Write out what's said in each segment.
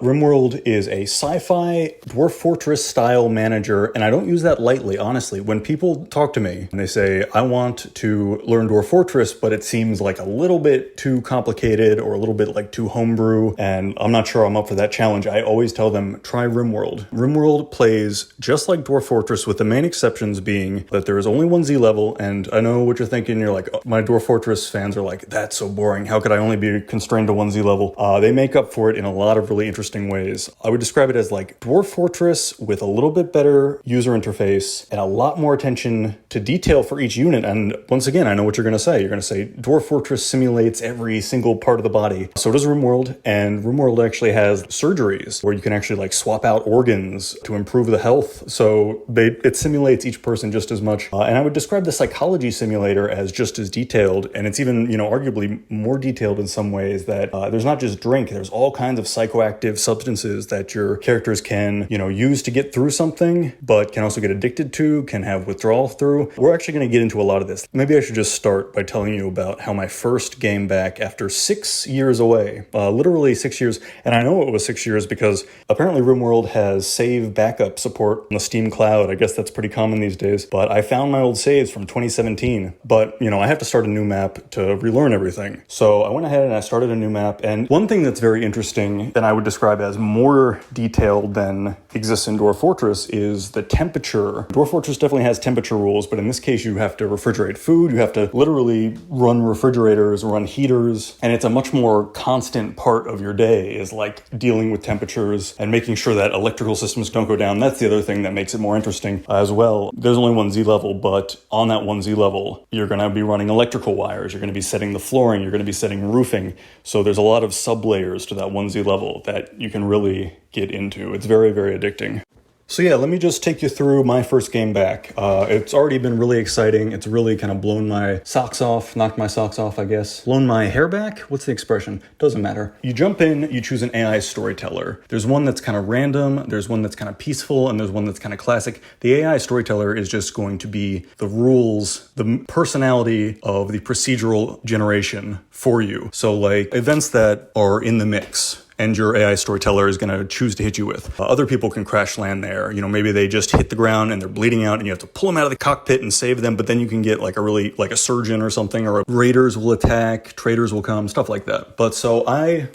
Rimworld is a sci-fi Dwarf Fortress style manager, and I don't use that lightly, honestly. When people talk to me and they say, I want to learn Dwarf Fortress, but it seems like a little bit too complicated or a little bit like too homebrew, and I'm not sure I'm up for that challenge, I always tell them, try Rimworld. Rimworld plays just like Dwarf Fortress, with the main exceptions being that there is only one Z level, and I know what you're thinking. You're like, oh, my Dwarf Fortress fans are like, that's so boring. How could I only be constrained to one Z level? They make up for it in a lot of really interesting ways. I would describe it as like Dwarf Fortress with a little bit better user interface and a lot more attention to detail for each unit. And once again, I know what you're going to say. You're going to say Dwarf Fortress simulates every single part of the body. So does Rimworld, and Rimworld actually has surgeries where you can actually like swap out organs to improve the health. So it simulates each person just as much. And I would describe the psychology simulator as just as detailed. And it's even, arguably more detailed in some ways, that there's not just drink, there's all kinds of psychoactive substances that your characters can, use to get through something, but can also get addicted to, can have withdrawal through. We're actually going to get into a lot of this. Maybe I should just start by telling you about how my first game back after 6 years away, literally 6 years, and I know it was 6 years because apparently Rimworld has save backup support on the Steam cloud. I guess that's pretty common these days, but I found my old saves from 2017, but I have to start a new map to relearn everything. So I went ahead and I started a new map, and one thing that's very interesting that I would describe as more detailed than exists in Dwarf Fortress is the temperature. Dwarf Fortress definitely has temperature rules, but in this case you have to refrigerate food, you have to literally run refrigerators, run heaters, and it's a much more constant part of your day is like dealing with temperatures and making sure that electrical systems don't go down. That's the other thing that makes it more interesting as well. There's only one Z level, but on that one Z level, you're going to be running electrical wires, you're going to be setting the flooring, you're going to be setting roofing. So there's a lot of sub-layers to that one Z level that you can really get into. It's very, very addicting. So yeah, let me just take you through my first game back. It's already been really exciting. It's really kind of blown my socks off, knocked my socks off, I guess. Blown my hair back? What's the expression? Doesn't matter. You jump in, you choose an AI storyteller. There's one that's kind of random, there's one that's kind of peaceful, and there's one that's kind of classic. The AI storyteller is just going to be the rules, the personality of the procedural generation for you. So like events that are in the mix, and your AI storyteller is going to choose to hit you with. Other people can crash land there. Maybe they just hit the ground and they're bleeding out and you have to pull them out of the cockpit and save them, but then you can get like a surgeon or something, or raiders will attack, traders will come, stuff like that. But so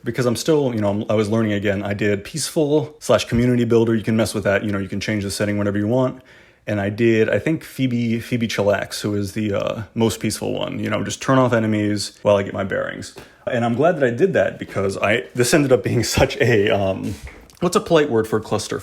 because I'm still, I was learning again, I did peaceful/community builder. You can mess with that. You can change the setting whenever you want. And I did, I think, Phoebe Chillax, who is the most peaceful one. Just turn off enemies while I get my bearings. And I'm glad that I did that because this ended up being such a, what's a polite word for cluster?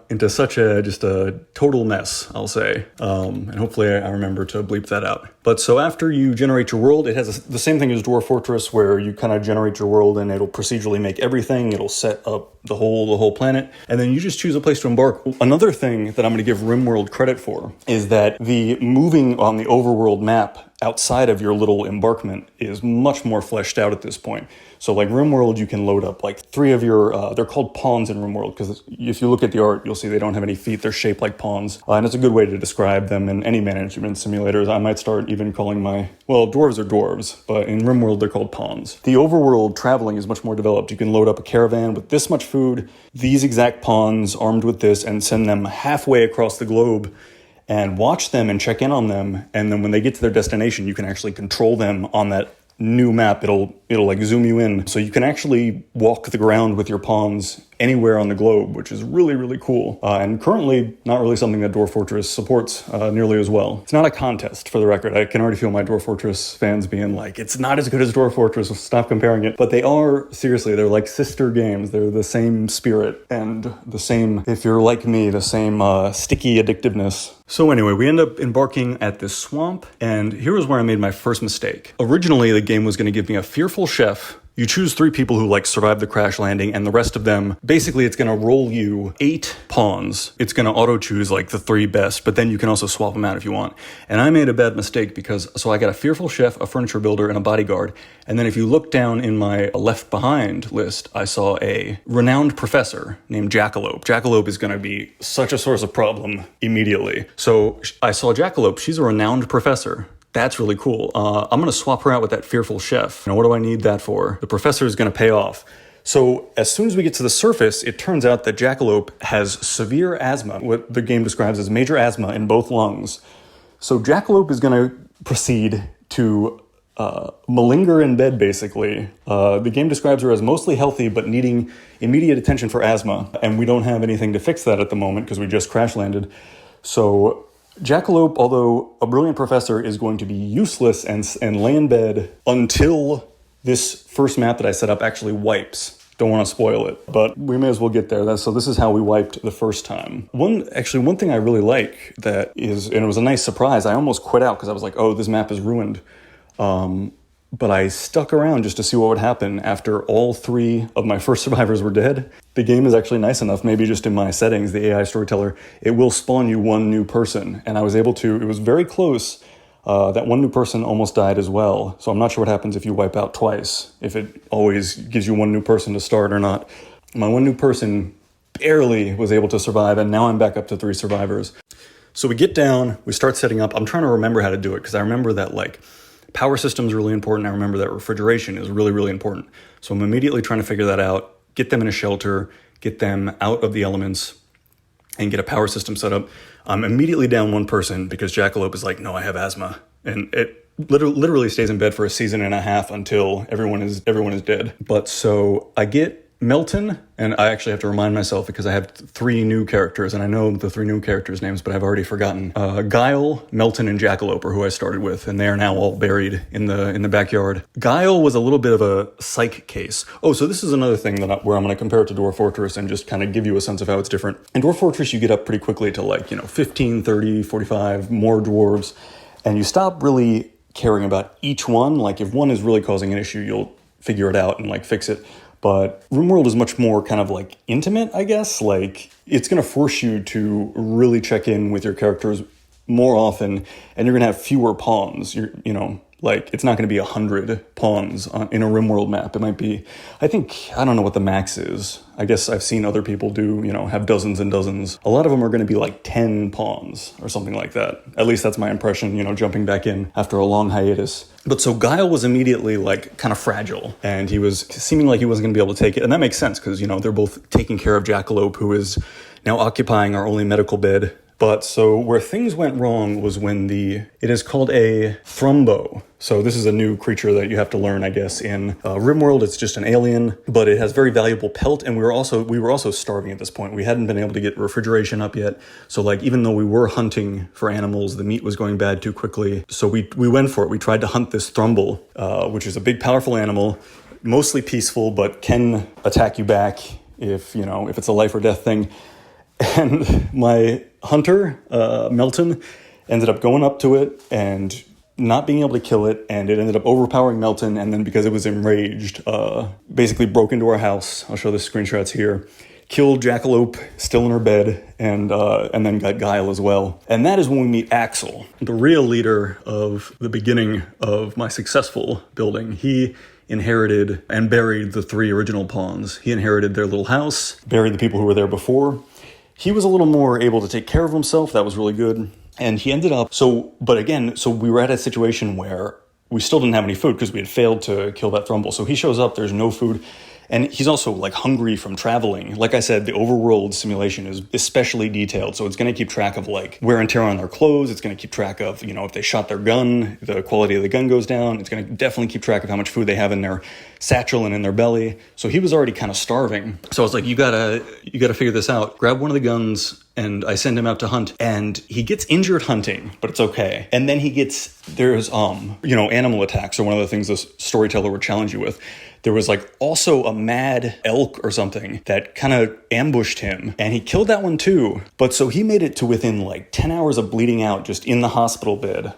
Into such just a total mess, I'll say. And hopefully I remember to bleep that out. But so after you generate your world, it has the same thing as Dwarf Fortress, where you kind of generate your world and it'll procedurally make everything. It'll set up the whole planet, and then you just choose a place to embark. Another thing that I'm going to give Rimworld credit for is that the moving on the overworld map outside of your little embarkment is much more fleshed out at this point. So like Rimworld, you can load up like 3 of your, they're called pawns in Rimworld, because if you look at the art, you'll see they don't have any feet. They're shaped like pawns. And it's a good way to describe them in any management simulators. I might start even calling dwarves are dwarves, but in Rimworld, they're called pawns. The overworld traveling is much more developed. You can load up a caravan with this much food, these exact pawns armed with this, and send them halfway across the globe and watch them and check in on them. And then when they get to their destination, you can actually control them on that new map. It'll like zoom you in. So you can actually walk the ground with your pawns anywhere on the globe, which is really, really cool. And currently not really something that Dwarf Fortress supports nearly as well. It's not a contest, for the record. I can already feel my Dwarf Fortress fans being like, it's not as good as Dwarf Fortress, stop comparing it. But they are, seriously, they're like sister games. They're the same spirit and the same, if you're like me, the same sticky addictiveness. So anyway, we end up embarking at this swamp, and here was where I made my first mistake. Originally, the game was going to give me a fearful chef. You choose 3 people who survive the crash landing, and the rest of them, basically it's going to roll you 8 pawns. It's going to auto choose the 3 best, but then you can also swap them out if you want. And I made a bad mistake so I got a fearful chef, a furniture builder, and a bodyguard. And then if you look down in my left behind list, I saw a renowned professor named Jackalope. Jackalope is going to be such a source of problem immediately. So I saw Jackalope. She's a renowned professor. That's really cool. I'm going to swap her out with that fearful chef. What do I need that for? The professor is going to pay off. So as soon as we get to the surface, it turns out that Jackalope has severe asthma, what the game describes as major asthma in both lungs. So Jackalope is going to proceed to malinger in bed, basically. The game describes her as mostly healthy, but needing immediate attention for asthma. And we don't have anything to fix that at the moment because we just crash landed. So Jackalope, although a brilliant professor, is going to be useless and lay in bed until this first map that I set up actually wipes. Don't want to spoil it, but we may as well get there. So this is how we wiped the first time. One thing I really like that is, and it was a nice surprise, I almost quit out because I was like, oh, this map is ruined. But I stuck around just to see what would happen after all 3 of my first survivors were dead. The game is actually nice enough, maybe just in my settings, the AI storyteller, it will spawn you 1 new person. And I was able to, it was very close. That 1 new person almost died as well. So I'm not sure what happens if you wipe out twice, if it always gives you 1 new person to start or not. My 1 new person barely was able to survive, and now I'm back up to 3 survivors. So we get down, we start setting up. I'm trying to remember how to do it, because I remember that power system is really important. I remember that refrigeration is really, really important. So I'm immediately trying to figure that out, get them in a shelter, get them out of the elements, and get a power system set up. I'm immediately down 1 person because Jackalope is like, no, I have asthma. And it literally stays in bed for a season and a half until everyone is dead. But so I get Melton, and I actually have to remind myself because I have 3 new characters, and I know the 3 new characters' names, but I've already forgotten. Guile, Melton, and Jackalope are who I started with, and they are now all buried in the backyard. Guile was a little bit of a psych case. Oh, so this is another thing where I'm going to compare it to Dwarf Fortress and just kind of give you a sense of how it's different. In Dwarf Fortress, you get up pretty quickly to 15, 30, 45 more dwarves, and you stop really caring about each one. If one is really causing an issue, you'll figure it out and fix it. But Rimworld is much more kind of intimate, I guess. It's going to force you to really check in with your characters more often, and you're going to have fewer pawns. It's not going to be 100 pawns in a Rimworld map. It might be, I don't know what the max is. I guess I've seen other people do, have dozens and dozens. A lot of them are going to be 10 pawns or something like that. At least that's my impression, jumping back in after a long hiatus. But so Guile was immediately kind of fragile, and he was seeming like he wasn't going to be able to take it. And that makes sense because, they're both taking care of Jackalope, who is now occupying our only medical bed. But so where things went wrong was when it is called a thrumbo. So this is a new creature that you have to learn, I guess. In Rimworld, it's just an alien, but it has very valuable pelt, and we were also starving at this point. We hadn't been able to get refrigeration up yet. So even though we were hunting for animals, the meat was going bad too quickly. So we went for it. We tried to hunt this thrumble, which is a big, powerful animal, mostly peaceful, but can attack you back if it's a life or death thing. And my hunter, Melton, ended up going up to it and not being able to kill it, and it ended up overpowering Melton, and then because it was enraged, basically broke into our house. I'll show the screenshots here. Killed Jackalope, still in her bed, and then got Guile as well. And that is when we meet Axel, the real leader of the beginning of my successful building. He inherited and buried the 3 original pawns. He inherited their little house, buried the people who were there before. He was a little more able to take care of himself. That was really good. And he ended up, so we were at a situation where we still didn't have any food because we had failed to kill that thrumble. So he shows up, there's no food. And he's also hungry from traveling. Like I said, the overworld simulation is especially detailed. So it's going to keep track of wear and tear on their clothes. It's going to keep track of, if they shot their gun, the quality of the gun goes down. It's going to definitely keep track of how much food they have in their satchel and in their belly. So he was already kind of starving. So I was like, you gotta figure this out. Grab one of the guns, and I send him out to hunt, and he gets injured hunting, but it's okay. And then there's animal attacks are one of the things the storyteller would challenge you with. There was also a mad elk or something that kind of ambushed him, and he killed that one too. But so he made it to within 10 hours of bleeding out, just in the hospital bed,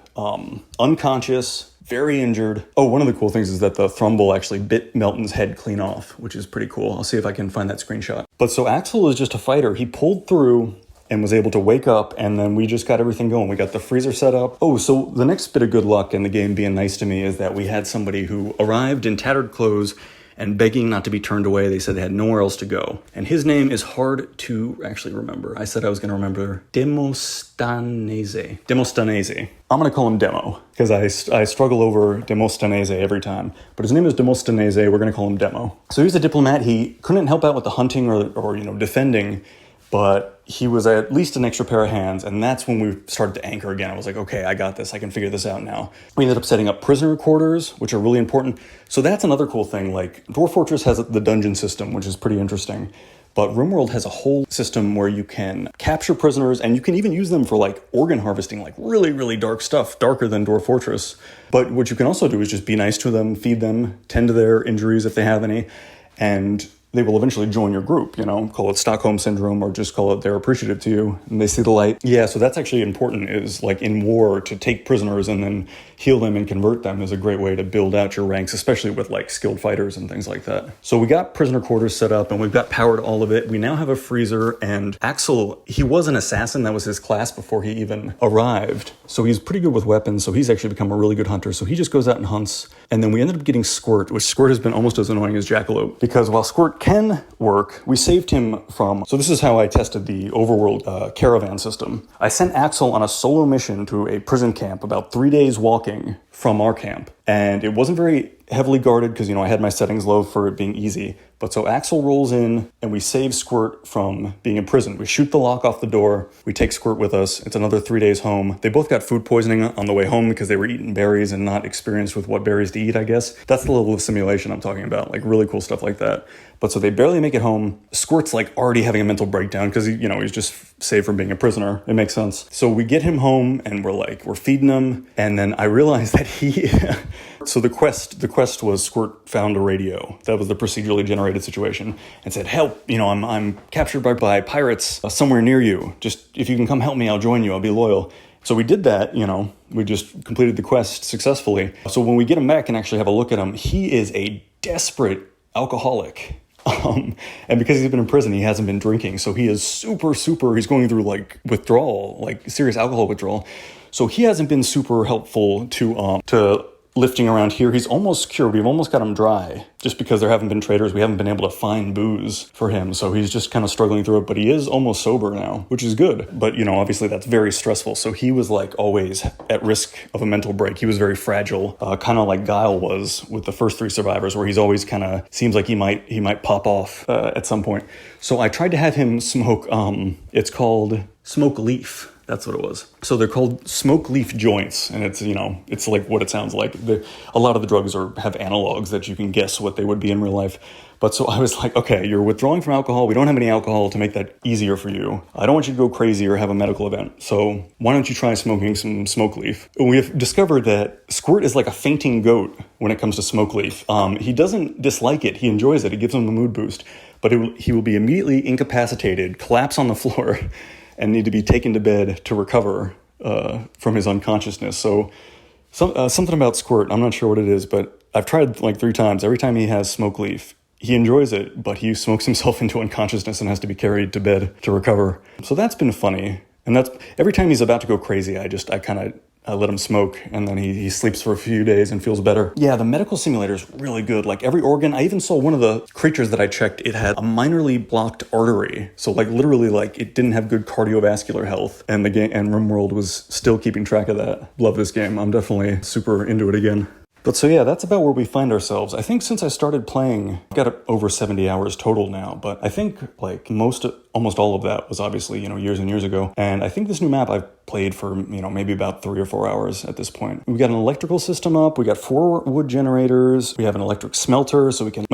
unconscious, very injured. Oh, one of the cool things is that the thrumble actually bit Melton's head clean off, which is pretty cool. I'll see if I can find that screenshot. But so Axel is just a fighter. He pulled through and was able to wake up, and then we just got everything going. We got the freezer set up. Oh, so the next bit of good luck in the game being nice to me is that we had somebody who arrived in tattered clothes and begging not to be turned away. They said they had nowhere else to go. And his name is hard to actually remember. I said I was going to remember Demostanese. Demostanese. I'm going to call him Demo, because I struggle over Demostanese every time. But his name is Demostanese. We're going to call him Demo. So he's a diplomat. He couldn't help out with the hunting or defending, but he was at least an extra pair of hands, and that's when we started to anchor again. I was like, okay, I got this. I can figure this out now. We ended up setting up prisoner quarters, which are really important. So that's another cool thing. Like, Dwarf Fortress has the dungeon system, which is pretty interesting. But Rimworld has a whole system where you can capture prisoners, and you can even use them for like organ harvesting, like really, really dark stuff, darker than Dwarf Fortress. But what you can also do is just be nice to them, feed them, tend to their injuries if they have any, and they will eventually join your group, call it Stockholm Syndrome, or just call it they're appreciative to you and they see the light. Yeah, so that's actually important, is like in war, to take prisoners and then heal them and convert them is a great way to build out your ranks, especially with like skilled fighters and things like that. So we got prisoner quarters set up and we've got powered all of it. We now have a freezer, and Axel, he was an assassin. That was his class before he even arrived. So he's pretty good with weapons. So he's actually become a really good hunter. So he just goes out and hunts. And then we ended up getting Squirt, which Squirt has been almost as annoying as Jackalope, because while Squirt can work, we saved him from... So this is how I tested the overworld caravan system. I sent Axel on a solo mission to a prison camp, about 3 days walking from our camp. And it wasn't very heavily guarded because, I had my settings low for it being easy. But so Axel rolls in and we save Squirt from being imprisoned. We shoot the lock off the door. We take Squirt with us. It's another 3 days home. They both got food poisoning on the way home because they were eating berries and not experienced with what berries to eat, I guess. That's the level of simulation I'm talking about, like really cool stuff like that. But so they barely make it home. Squirt's like already having a mental breakdown because, he's just saved from being a prisoner. It makes sense. So we get him home and we're feeding him. And then I realized that so the quest was Squirt found a radio. That was the procedurally generated situation, and said, help, I'm captured by pirates somewhere near you. Just, if you can come help me, I'll join you. I'll be loyal. So we did that, we just completed the quest successfully. So when we get him back and actually have a look at him, he is a desperate alcoholic. And because he's been in prison, he hasn't been drinking. So he is he's going through like withdrawal, like serious alcohol withdrawal. So he hasn't been super helpful to lifting around here. He's almost cured. We've almost got him dry just because there haven't been traders. We haven't been able to find booze for him. So he's just kind of struggling through it, but he is almost sober now, which is good. But, obviously that's very stressful. So he was like always at risk of a mental break. He was very fragile, kind of like Guile was with the first 3 survivors, where he's always kind of seems like he might pop off at some point. So I tried to have him smoke, it's called Smoke Leaf. That's what it was. So they're called smoke leaf joints, and it's, it's like what it sounds like. A lot of the drugs have analogs that you can guess what they would be in real life. But so I was like, okay, you're withdrawing from alcohol. We don't have any alcohol to make that easier for you. I don't want you to go crazy or have a medical event. So why don't you try smoking some smoke leaf? We have discovered that Squirt is like a fainting goat when it comes to smoke leaf. He doesn't dislike it. He enjoys it. It gives him a mood boost. But he will be immediately incapacitated, collapse on the floor, and need to be taken to bed to recover from his unconsciousness. So something about Squirt, I'm not sure what it is, but I've tried like 3 times. Every time he has smoke leaf, he enjoys it, but he smokes himself into unconsciousness and has to be carried to bed to recover. So that's been funny. And that's every time he's about to go crazy, I let him smoke, and then he sleeps for a few days and feels better. Yeah, the medical simulator is really good. Like every organ, I even saw one of the creatures that I checked, it had a minorly blocked artery. So like literally like it didn't have good cardiovascular health, and the game and Rimworld was still keeping track of that. Love this game. I'm definitely super into it again. But so yeah, that's about where we find ourselves. I think since I started playing, I've got over 70 hours total now, but I think like almost all of that was obviously, years and years ago. And I think this new map I've played for, maybe about 3 or 4 hours at this point. We got an electrical system up. We got 4 wood generators. We have an electric smelter so we can,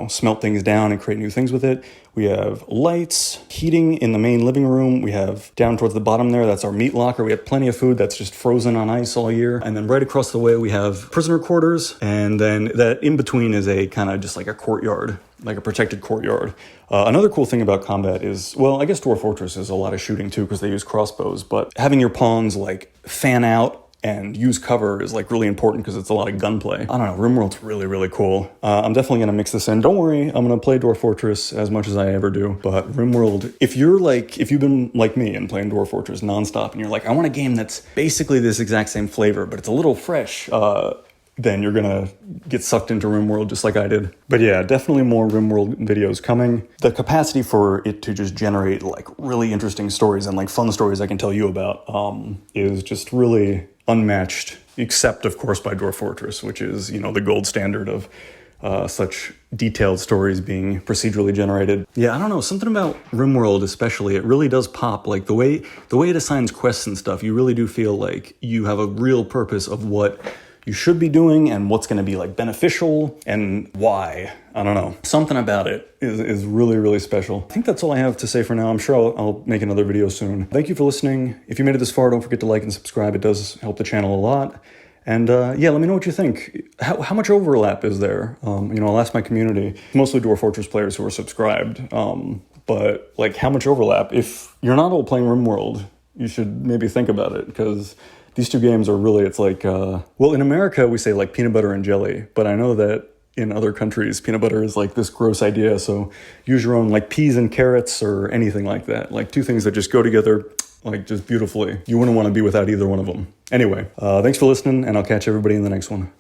smelt things down and create new things with it. We have lights, heating in the main living room. We have down towards the bottom there, that's our meat locker. We have plenty of food that's just frozen on ice all year. And then right across the way, we have prisoner quarters. And then that in between is a kind of just like a courtyard, like a protected courtyard. Another cool thing about combat is, well, I guess Dwarf Fortress is a lot of shooting too because they use crossbows, but having your pawns like fan out and use cover is like really important because it's a lot of gunplay. I don't know, Rimworld's really, really cool. I'm definitely gonna mix this in. Don't worry, I'm gonna play Dwarf Fortress as much as I ever do. But Rimworld, if you've been like me and playing Dwarf Fortress nonstop and you're like, I want a game that's basically this exact same flavor, but it's a little fresh, then you're gonna get sucked into Rimworld just like I did. But yeah, definitely more Rimworld videos coming. The capacity for it to just generate like really interesting stories and like fun stories I can tell you about is just really unmatched, except of course by Dwarf Fortress, which is, you know, the gold standard of such detailed stories being procedurally generated. Yeah, I don't know, something about Rimworld especially, it really does pop. Like the way it assigns quests and stuff, you really do feel like you have a real purpose of what you should be doing and what's going to be like beneficial and why. I don't know. Something about it is really, really special. I think that's all I have to say for now. I'm sure I'll make another video soon. Thank you for listening. If you made it this far, don't forget to like and subscribe. It does help the channel a lot. And yeah, let me know what you think. How much overlap is there? You know, I'll ask my community, mostly Dwarf Fortress players who are subscribed. But like, how much overlap? If you're not all playing Rimworld, you should maybe think about it, because these two games are really, it's like, well, in America, we say like peanut butter and jelly, but I know that in other countries, peanut butter is like this gross idea. So use your own, like peas and carrots or anything like that. Like two things that just go together like just beautifully. You wouldn't want to be without either one of them. Anyway, thanks for listening, and I'll catch everybody in the next one.